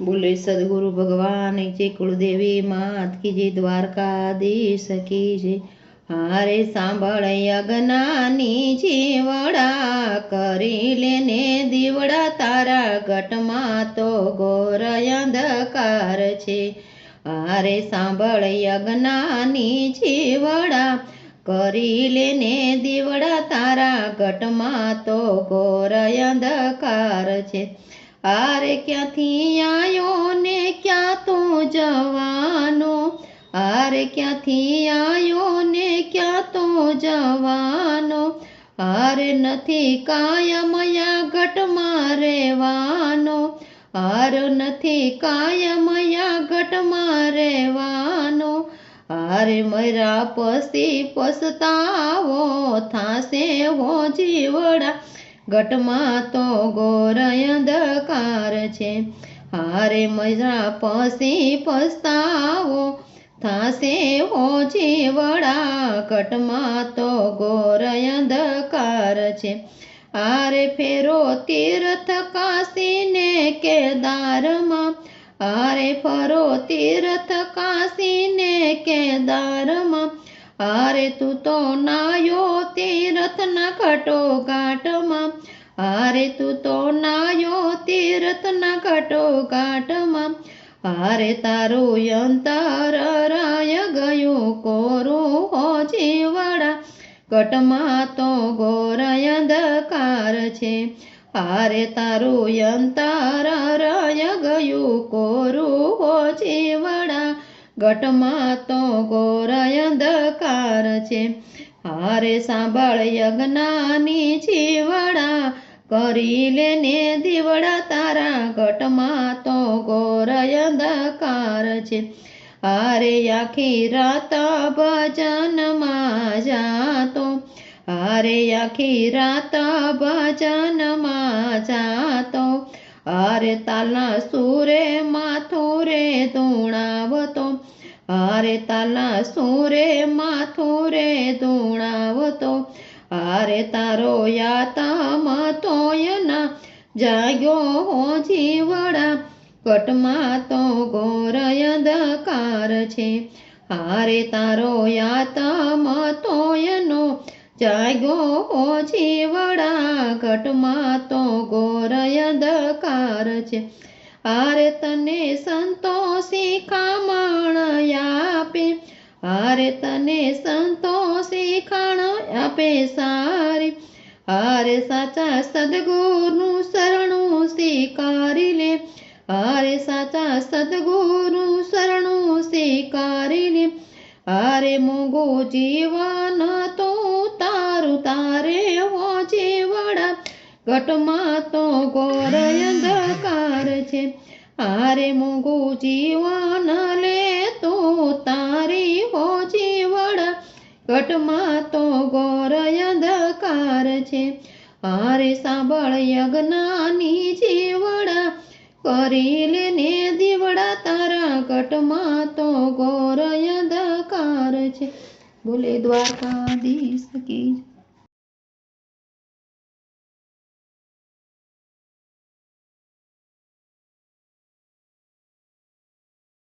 बोले सदगुरु भगवान की कुलदेवी मात की जय, द्वारकाधीश की जय। हारे सांभळ यज्ञानी जीवड़ा करी लेने दीवड़ा तारा घटमां तो घोर अंधकार छे। हारे सांभळ यज्ञानी जीवड़ा करी लेने दीवड़ा तारा घटमां तो घोर अंधकार छे। आरे क्यांथी आयो ने क्या तो जवानो, आरे क्यांथी आयो ने क्या तो जवानो। आरे नथी कायम या घटमां रेवानो, आर नथी कायम या घटमां रेवानो। आरे मर्या पछी पछतावो थाशे हो जीवड़ा घटमां तो घोर अंधकार छे। हारे मर्या पछी पछतावो थाशे हो जीवड़ा घटमां तो घोर अंधकार छे। आरे फेरो तीर्थ काशी ने केदार मां, आरे फरो तीर्थ काशी ने केदार मां। आरे तू तो नायो तीर्थ ना घटो घाट मां, आरे तू तो नायो तीर्थ ना घटो घाट मां। आरे तारू अंतर राय गयो कोरू हो जीवड़ा घटमां तो घोर अंधकार छे। आरे तारू अंतर राय गयो कोरू हो जीवड़ा घटमां तो घोर अंधकार छे। हारे सांभळ यज्ञानी जीवड़ा करी लेने दीवड़ा तारा घटमां तो घोर अंधकार छे। हारे आखी रात भजन मां जातो, हारे आखी रात भजन मां जातो। हारे तालना सूरे माथुं रे धूणावतो, हारे तालना सूरे माथुं रे धूणावतो। हारे तारो यातम तोयना जाग्यो हो जीवड़ा घटमां तो घोर अंधकार छे। हारे तारो यातम तोयनो जाग्यो हो जीवड़ा घटमां तो घोर अंधकार छे। हारे तने संतोषी खामण आपे, हारे तने संतोषी खाण आपे सारी। हारे साचा सद्गुरु शरणु स्वीकारी ले, हारे साचा सद्गुरु शरणु स्वीकारी ले। हारे मोंघो जीवन तो तारू तारे हो जीवड़ा घटमां तो घोर अंधकार छे। हारे मोंघो जीवन ले तो तारी हो जीवड़ा घटमां तो घोर अंधकार छे। हारे सांभळ यज्ञानी जीवड़ा करी लेने दीवड़ा तारा घटमां तो घोर अंधकार छे। बोले द्वारकाधीश की।